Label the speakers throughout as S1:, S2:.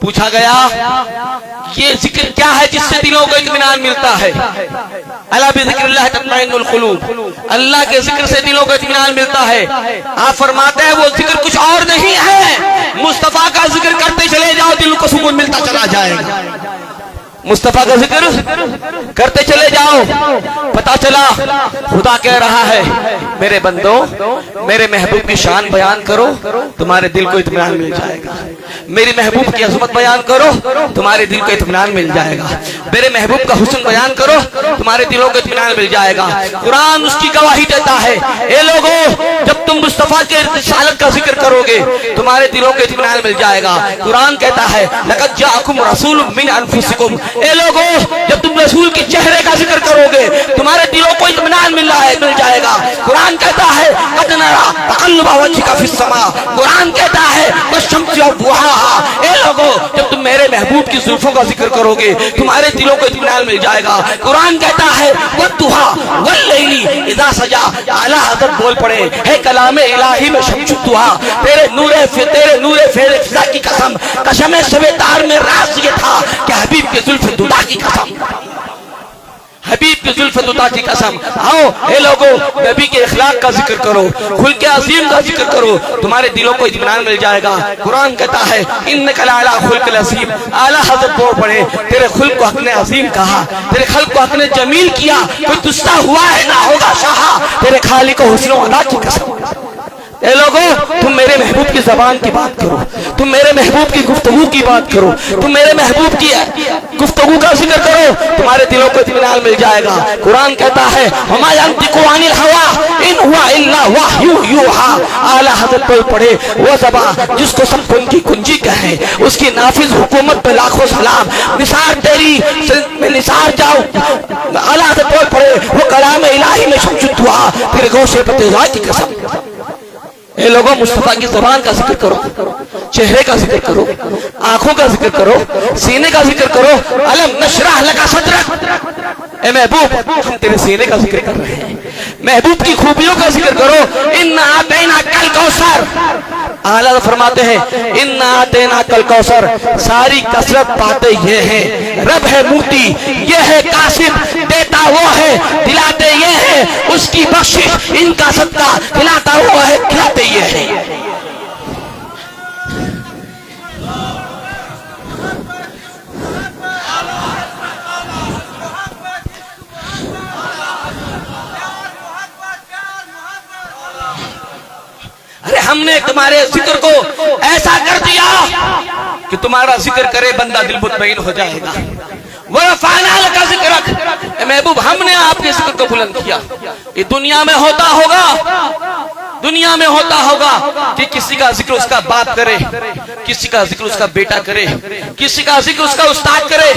S1: पूछा गया ये जिक्र क्या है जिससे दिलों को इत्मीनान मिलता है? अला बिज़िक्रिल्लाह तत्मइन्नुल क़ुलूब, अल्लाह के जिक्र से दिलों को इत्मीनान मिलता है। आप फरमाते हैं वो जिक्र कुछ और नहीं है, मुस्तफा का जिक्र करते चले जाओ, दिल को सुकून मिलता चला जाएगा। मुस्तफा का जिक्र करते चले जाओ, पता चला खुदा कह रहा है मेरे बंदो मेरे महबूब की शान बयान करो, तुम्हारे दिल को इत्मीनान मिल जाएगा। मेरे महबूब की अज़मत बयान करो, तुम्हारे दिल को इत्मीनान मिल जाएगा। मेरे महबूब का हुस्न बयान करो, तुम्हारे दिलों को इत्मीनान मिल जाएगा। कुरान उसकी गवाही देता है, ए लोगों जब तुम मुस्तफा के रिसालत का जिक्र करोगे तुम्हारे दिलों को इत्मीनान मिल जाएगा। कुरान कहता है लक़द जाअकुम रसूलुम मिन अनफुसिकुम, ए लोगों जब तुम रसूल के चेहरे का जिक्र करोगे तुम्हारे दिलों को इत्मीनान मिल जाएगा। कुरान कहता है क़द नरा तक़ल्लुबा वजहिका फ़िस्समा, कुरान कहता है वश्शम्सि वज़ुहाहा, ए लोगों जब तुम मेरे महबूब की ज़ुल्फ़ों का जिक्र करोगे तुम्हारे दिलों को इत्मीनान मिल जाएगा। कुरान कहता है वद्दुहा वल्लैली इज़ा सजा, आला हज़रत बोल पड़े है कलामे इलाही में शम्सुद्दुहा, तेरे नूरे फ़िज़ा की कसम, कसम शब तार में राज ये था कि हबीब के ज़ुल्फ़ दुदा की कसम, हबीब की ज़ुल्फ़ दुदा की कसम। आओ ए लोगों नबी के इखलाक का जिक्र करो, खुल के अजीम का जिक्र करो, तुम्हारे दिलों को इत्मीनान मिल जाएगा। कुरान कहता है इन्नका लअला खुल्क़िल अज़ीम, आला हज़रत बोल पड़े तेरे खुल्क़ को हक़ ने अजीम कहा, तेरे खल्क़ को हक़ ने जमील किया, कोई तुस्सा हुआ है ना होगा शाहा, तेरे खालिक़ को हुस्न व अदा की कसम। ए लोगों तुम मेरे महबूब की जबान की बात करो, तुम मेरे महबूब की गुफ्तगू की बात करो, तुम मेरे महबूब की गुफ्तगू का जिक्र करो, तुम्हारे दिलों को इत्मीनान मिल जाएगा। कुरान कहता है वमा यंतिकु अनिल हवा इन हुवा इल्ला वह्यु यूहा, आला हज़रत बोल पड़े वो ज़बान जिसको सब कुंजी कुंजी कहे, उसकी नाफिज हुकूमत पे लाखों सलाम, निसार तेरी में निसार जाओ, आला हज़रत बोल पड़े वो कलाम इलाही में शम्सुद्दुहा, तेरे गोशे पे तेज़ात की कसम। ए लोगों मुस्तफा की ज़बान का जिक्र करो, चेहरे का जिक्र करो, आंखों का जिक्र करो, सीने का जिक्र करो। अलम नशरह लका सदरक, ए महबूब हम तेरे सीने का जिक्र कर रहे हैं, महबूब की खूबियों का जिक्र करो। इन्ना आतैना कल कौसर, आला फरमाते हैं इन्ना आतैना कल कौसर, सारी कसरत पाते ये हैं, रब है मुक्ति ये है कासिब, देता वो है दिलाते ये है, उसकी बख्शिश इनका सदका, खिलाता वो है खिलाते ये है। अरे हमने तुम्हारे जिक्र को ऐसा कर दिया कि तुम्हारा जिक्र करे बंदा दिल मुतमईन हो जाएगा। वरफ़अना लका ज़िक्रक, महबूब हमने आपके जिक्र को बुलंद किया। ये दुनिया में होता होगा, दुनिया में होता होगा कि किसी का जिक्र उसका बाप करे, किसी का जिक्र उसका बेटा करे, किसी का जिक्र उसका उस्ताद करे,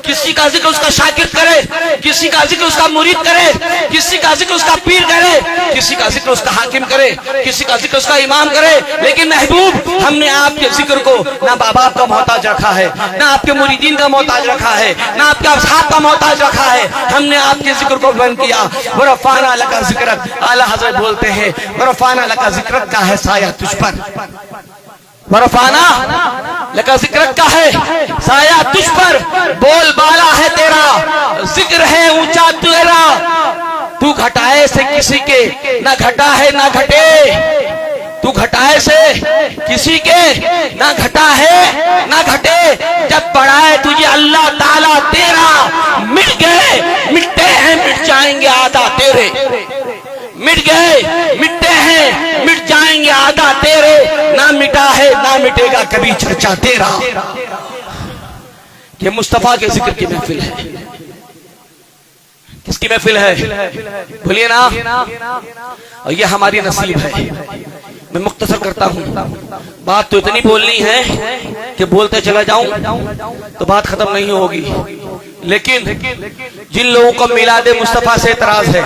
S1: किसी का जिक्र उसका शागिर्द करे, किसी का जिक्र उसका मुरीद करे, किसी का जिक्र उसका पीर करे, किसी का जिक्र उसका हाकिम करे, किसी का जिक्र उसका इमाम करे। लेकिन महबूब हमने आपके जिक्र को ना बाप बाप का मोहताज रखा है, ना आपके मुरीदीन का मोहताज रखा है, ना आपके असहाब का मोहताज रखा है, हमने आपके जिक्र को बुलंद किया। वरफ़अना लका ज़िक्रक, आला हज़रत बोलते हैं वरफ़अना लका ज़िक्रक का है साया तुझ पर, वरफ़अना लका ज़िक्रक का है साया तुझ पर, बोल बाला है तेरा, जिक्र है ऊंचा तेरा, तू घटाए से किसी के ना घटा है ना घटे, तू घटाए से किसी के ना घटा है ना घटे, जब बढ़ाए तुझे अल्लाह ताला तेरा, मिट गए मिटते हैं मिट जाएंगे आधा तेरे, मिट गए मिटते हैं मिट जाएंगे आधा तेरे, ना मिटा है ना मिटेगा कभी चर्चा तेरा। ये मुस्तफा के जिक्र की महफिल है, किसकी महफिल है भूलिए ना, और ये हमारी नसीब है। मैं मुख्तसर करता हूँ, बात तो इतनी बोलनी है कि बोलते चला जाऊं तो बात खत्म नहीं होगी, लेकिन जिन लोगों को मिलादे मुस्तफा से एतराज है,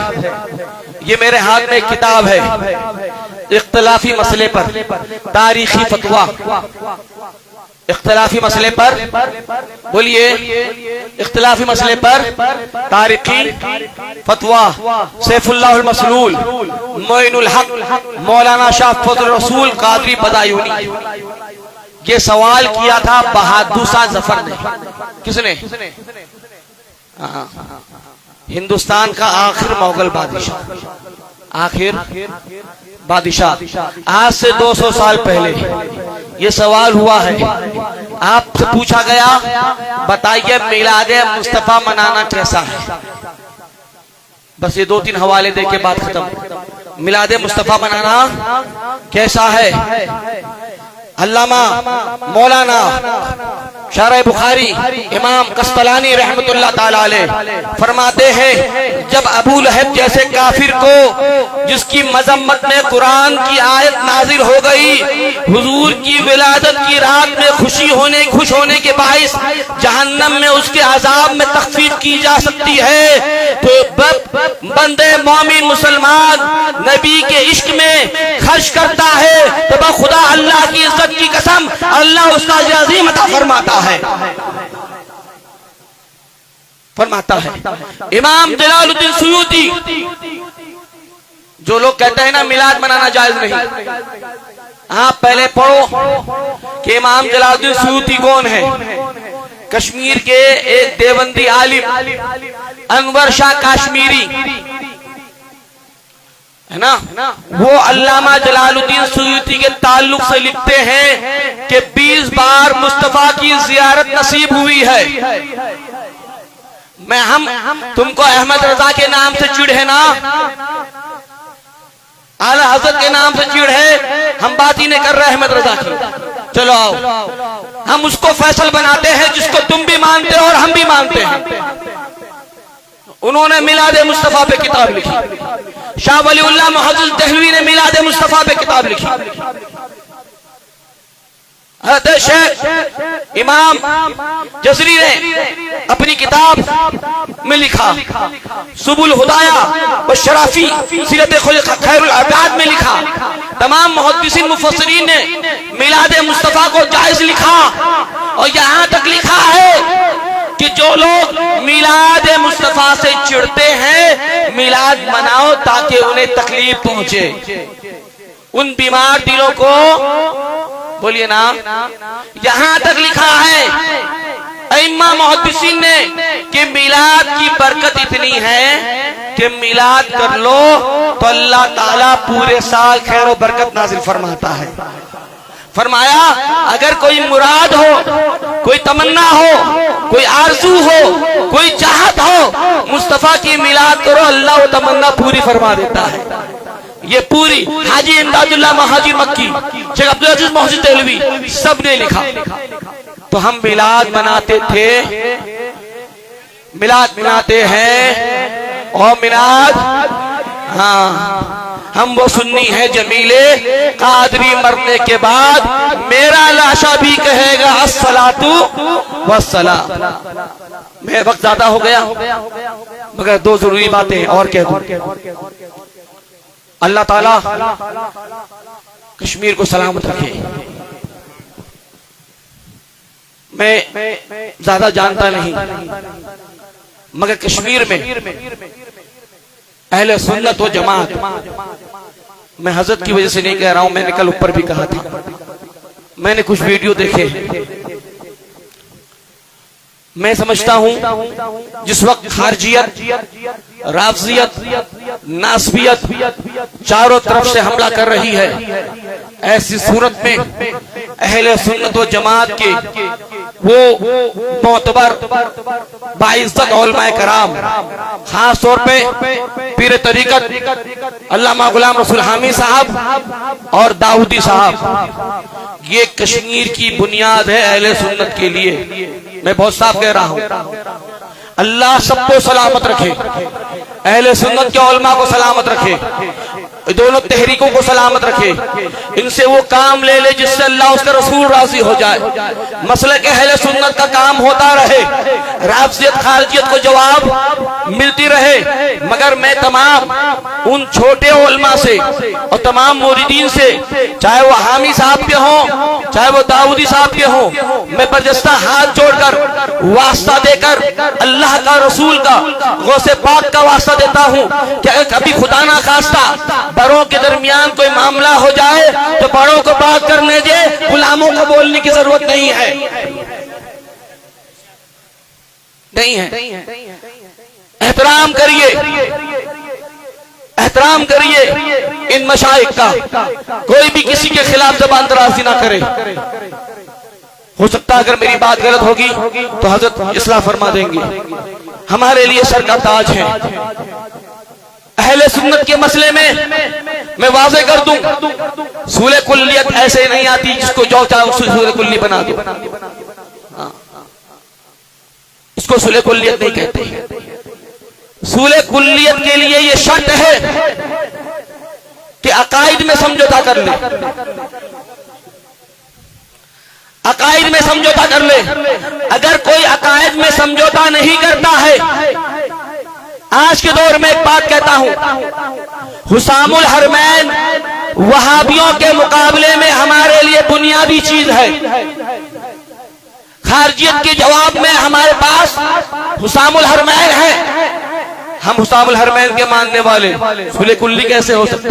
S1: ये मेरे हाथ में एक किताब है इख्तिलाफी मसले पर तारीखी फतवा, इख्तिलाफी मसले पर बोलिए, इख्तिलाफी मसले पर तारीखी फतवा सैफुल्लाहुल मसलूल मोइनुल हक मौलाना शाह फजल रसूल कादरी बदायूनी, ये सवाल किया था बहादुर शाह जफर ने। किसने? हिंदुस्तान का आखिर मुगल बादशाह, आखिर बादशाह। आज से 200 साल पहले ये सवाल हुआ है, आपसे पूछा गया बताइए मिलादे मुस्तफा मनाना कैसा है। बस ये 2-3 हवाले दे के बात खत्म। मिलादे मुस्तफा मनाना कैसा है? अल्लामा मौलाना शारह बुखारी इमाम कस्तलानी रहमतुल्लाह ताला अलैह फरमाते हैं, जब अबू लहब जैसे काफिर को जिसकी मजम्मत में कुरान की आयत नाजिल हो गई, हुजूर की विलादत की रात में खुश होने के बाइस जहन्नम में उसके अजाब में तखफीफ की जा सकती है, तो बंदे मोमिन मुसलमान नबी के इश्क में खर्च करता है तो खुदा अल्लाह की इज्जत की कसम अल्लाह उसका अजीम अता फरमाता है। इमाम जलालुद्दीन सुयूती, जो लोग कहते हैं ना मिलाद मनाना जायज नहीं, आप पहले पढ़ो कि इमाम जलालुद्दीन सुयूती कौन है। कश्मीर के एक देवबंदी आलिम अनवर शाह काश्मीरी है ना, वो अल्लामा जलालुद्दीन सुयूती के ताल्लुक से लिखते हैं कि 20 बार मुस्तफा की जियारत नसीब हुई है। हम तुमको अहमद रजा के नाम से चिढ़ है ना, आला हजरत के नाम से चिढ़ है, हम बात ही नहीं कर रहे अहमद रजा की। चलो आओ, हम उसको फैसल बनाते हैं जिसको तुम भी मानते हो और हम भी मानते हैं। उन्होंने मिलादे मुस्तफा पे किताब लिखी। शाह वलीउल्लाह मुहद्दिस दहलवी ने मिलादे मुस्तफा पे किताब लिखी। शेख इमाम जज़री ने अपनी किताब में लिखा, सुबुल हुदाया व शराफी सीरत खैरुल अबाद में लिखा। तमाम मुहद्दिसीन मुफस्सिरीन ने मिलादे मुस्तफा को जायज लिखा, और यहाँ तक लिखा है कि जो लोग मिलाद मुस्तफा से चिढ़ते हैं, मिलाद मनाओ ताकि उन्हें तकलीफ पहुंचे, उन बीमार दिलों को, बोलिए ना। यहां तक लिखा है अइम्मा मुहद्दिसीन ने कि मिलाद की बरकत इतनी है कि मिलाद कर लो तो अल्लाह ताला पूरे साल खैर और बरकत नाजिल फरमाता है। फरमाया अगर कोई मुराद हो, कोई तमन्ना हो, कोई आरज़ू हो, कोई चाहत हो, मुस्तफा की मिलाद करो, अल्लाह वो तमन्ना पूरी फरमा देता है। ये पूरी हाजी इमदादुल्लाह महाजिर मक्की, शेख अब्दुल अजीज मोहसिन देहलवी सब ने लिखा। तो हम मिलाद मनाते थे, मिलाद मनाते हैं, और मिलाद, हाँ हम वो सुन्नी है जमीले कादरी मरने के बाद मेरा लाशा भी कहेगा अस्सलातु वस्सलाम। मैं वक्त ज्यादा हो गया, मगर 2 जरूरी बातें और कह दूं। अल्लाह ताला कश्मीर को सलामत रखे। मैं ज्यादा जानता नहीं, मगर कश्मीर में अहले सुन्नत व जमात, मैं हजरत की वजह से नहीं कह रहा हूं, मैंने कल ऊपर भी कहा था, मैंने कुछ वीडियो देखे, मैं समझता हूं जिस वक्त खारजियत, राफजियत, नासबियत चारों तरफ से हमला कर रही है, ऐसी सूरत में अहले सुन्नत व जमात के वो मोतबर बाइज्जत उलमाए कराम, खास तौर पे पीर तरीकत अल्लामा गुलाम रसूल हामी साहब और दाऊदी साहब, ये कश्मीर की बुनियाद है अहले सुन्नत के लिए। मैं बहुत साफ कह रहा हूं, अल्लाह सबको सलामत रखे, अहले सुन्नत के उलमा को सलामत रखे, दोनों तहरीकों को सलामत रखे, इनसे वो काम ले ले जिससे अल्लाह उसका रसूल राजी हो जाए, मसले के अहले सुन्नत का काम होता रहे, राफजियत खारजियत को जवाब मिलती रहे। मगर मैं तमाम उन छोटे उलमा से और तमाम मुरीदीन से, चाहे वो हामी साहब के हों, चाहे वो दाऊदी साहब के हों, मैं बरजस्ता हाथ जोड़कर वास्ता देकर अल्लाह का, रसूल का, गौसे पाक का वास्ता देता हूं कि कभी खुदा ना खास्ता बड़ों के दरमियान कोई मामला हो जाए तो बड़ों को बात करने दे, गुलामों को बोलने की जरूरत नहीं है, नहीं है। एहतराम करिए, एहतराम करिए इन मशाइख का। कोई भी किसी के खिलाफ ज़बान दराज़ी ना करे। हो सकता है अगर मेरी बात गलत होगी तो हजरत इस्लाह फरमा देंगे। हमारे लिए सर का ताज है। अहले सुन्नत के मसले में मैं वाज़े कर दूं, सूले कुल्लियत ऐसे नहीं आती जिसको जो चाहे सूले कुल्ली बना दो। इसको सूले कुल्लियत नहीं कहते। सूले कुल्लियत के लिए यह शर्त है कि अकाइद में समझौता कर ले, अकाइद में समझौता कर ले। अगर कोई अकाइद में समझौता नहीं करता है, आज के दौर में एक बात कहता हूं, हुसामुल हरमैन वहाबियों के मुकाबले में हमारे लिए बुनियादी चीज है। खारजियत के जवाब में हमारे पास हुसामुल हरमैन है। हम हुसामुल हरमैन के मानने वाले सूले कुल्ली कैसे हो सकते?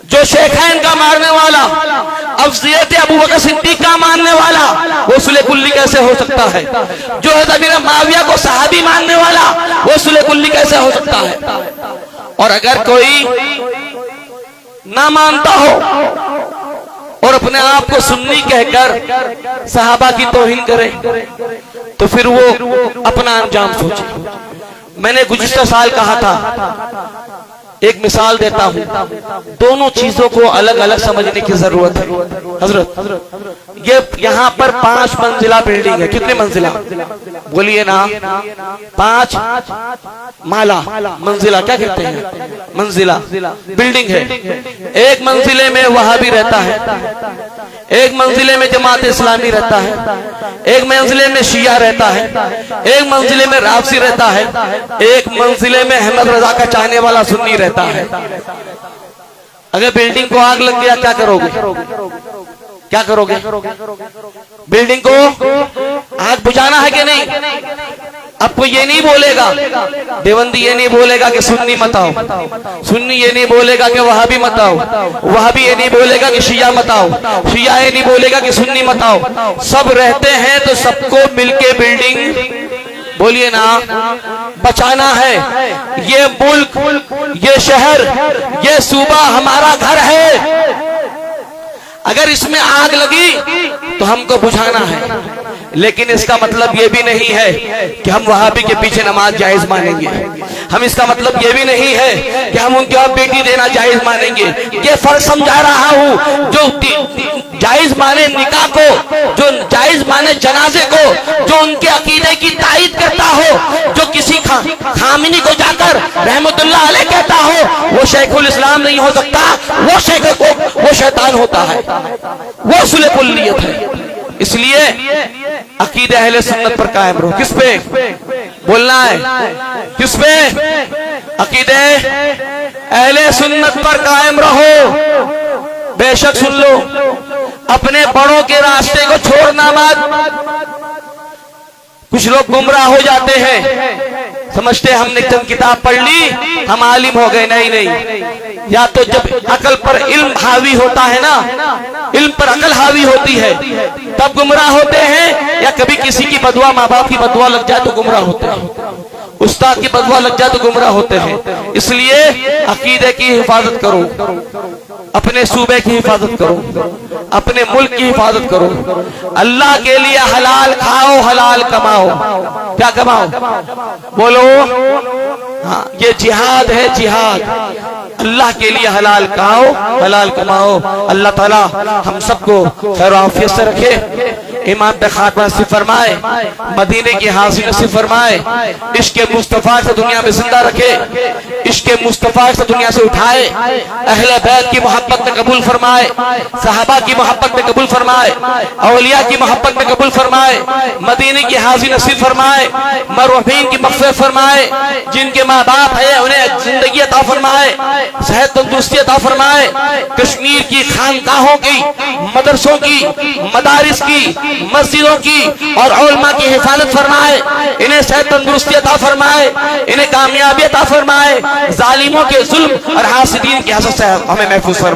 S1: जो शेखैन का मारने वाला, अफज़ियत अबू बकर सिद्दीक का मानने वाला, वो सूले कुल्ली कैसे हो सकता है? जो हज़रत मुआविया को सहाबी मानने वाला, वो सूले कुल्ली कैसे हो सकता है? और अगर कोई ना मानता हो और अपने आप को सुन्नी कहकर सहाबा की तौहीन करे तो फिर वो अपना अंजाम सोचे। मैंने गुज़िश्ता साल कहा था, एक मिसाल देता हूं, दोनों चीजों को अलग अलग समझने की जरूरत है। हजरत ये यहां पर 5 मंजिला बिल्डिंग है। कितने मंजिला बोलिए ना? 5 माला, मंजिला क्या कहते हैं? मंजिला बिल्डिंग है। एक मंजिले में वहाबी रहता है, एक मंजिले में जमात इस्लामी रहता है, एक मंजिले में शिया रहता है, एक मंजिले में राफसी रहता है, एक मंजिले में अहमद रजा का चाहने वाला सुन्नी रहता है। अगर बिल्डिंग को आग लग गया क्या करोगे? क्या करोगे? बिल्डिंग को आग बुझाना है कि नहीं? अब कोई ये नहीं बोलेगा, देवबंदी ये नहीं बोलेगा कि सुन्नी मत आओ, सुन्नी ये नहीं बोलेगा कि वहाबी मत आओ, वहाबी ये नहीं बोलेगा कि शिया मत आओ, शिया ये नहीं बोलेगा कि सुन्नी मत आओ। सब रहते हैं तो सबको मिलके बिल्डिंग, बोलिए ना, बचाना है। ये मुल्क, ये शहर, ये सूबा हमारा घर है। अगर इसमें आग लगी तो हमको बुझाना है, लेकिन इसका मतलब ये भी नहीं है कि हम वहाबी के पीछे नमाज जायज मानेंगे। हम इसका मतलब ये भी नहीं है कि हम उनके आप बेटी देना जायज मानेंगे। ये फर्क समझा रहा हूं। जो जायज माने निकाह को, जो जायज माने जनाजे को, जो उनके अकीदे की तायीद करता हो, जो किसी खामिनी को जाकर रहमतुल्लाह अलैह कहता हो, वो शेखुल इस्लाम नहीं हो सकता, वो शेख को वो शैतान होता है, वो सूले कुल्लियत है। इसलिए अकीदे अहले सुन्नत पर कायम रहो। किस पे बोलना है? किस पे? अकीदे अहले सुन्नत पर कायम रहो। बेशक सुन लो, अपने बड़ों के रास्ते को छोड़ना मत। कुछ लोग गुमराह हो जाते हैं, समझते हमने चंद किताब पढ़ ली हम आलिम हो गए। नहीं नहीं, या तो जब अकल पर इल्म हावी होता है ना, इल्म पर अकल हावी होती है तब गुमराह होते हैं, या कभी किसी की बदुआ, माँ बाप की बदुआ लग जाए तो गुमराह होते हैं, उस्ताद की बदुआ लग जाए तो गुमराह होते हैं। इसलिए अकीदे की हिफाजत करो, अपने सूबे की हिफाजत करो, अपने मुल्क की हिफाजत करो। अल्लाह के लिए हलाल खाओ, हलाल कमाओ। क्या कमाओ? बोलो। हाँ, ये जिहाद है, जिहाद। अल्लाह के लिए हलाल खाओ, हलाल कमाओ। अल्लाह ताला हम सबको खैर आफियत से रखे, ईमान पे खातमा नसीब फरमाए, मदीने की हासिल नसीब फरमाए, इश्क़े मुस्तफा से दुनिया में जिंदा रखे, इश्क़े मुस्तफा से दुनिया से उठाए, अहले बैत की मोहब्बत में कबूल फरमाए, सहाबा की मोहब्बत में कबूल फरमाए, औलिया की मोहब्बत में कबूल फरमाए, मदीने की हासिल नसीब फरमाए, मरहूमीन की मग़फ़िरत फरमाए, जिनके माँ बाप है उन्हें जिंदगी अता फरमाए, सेहत तंदुरुस्ती अता फरमाए, कश्मीर की खानकाहों की, मदरसों की, मदारिस की, मस्जिदों की और उलमा की हिफाजत फरमाए, इन्हें सेहत तंदुरुस्ती अता फरमाए, इन्हें कामयाबी अता फरमाए, जालिमों के जुल्म और हासिदीन की हसद से हमें महफूज फरमाए।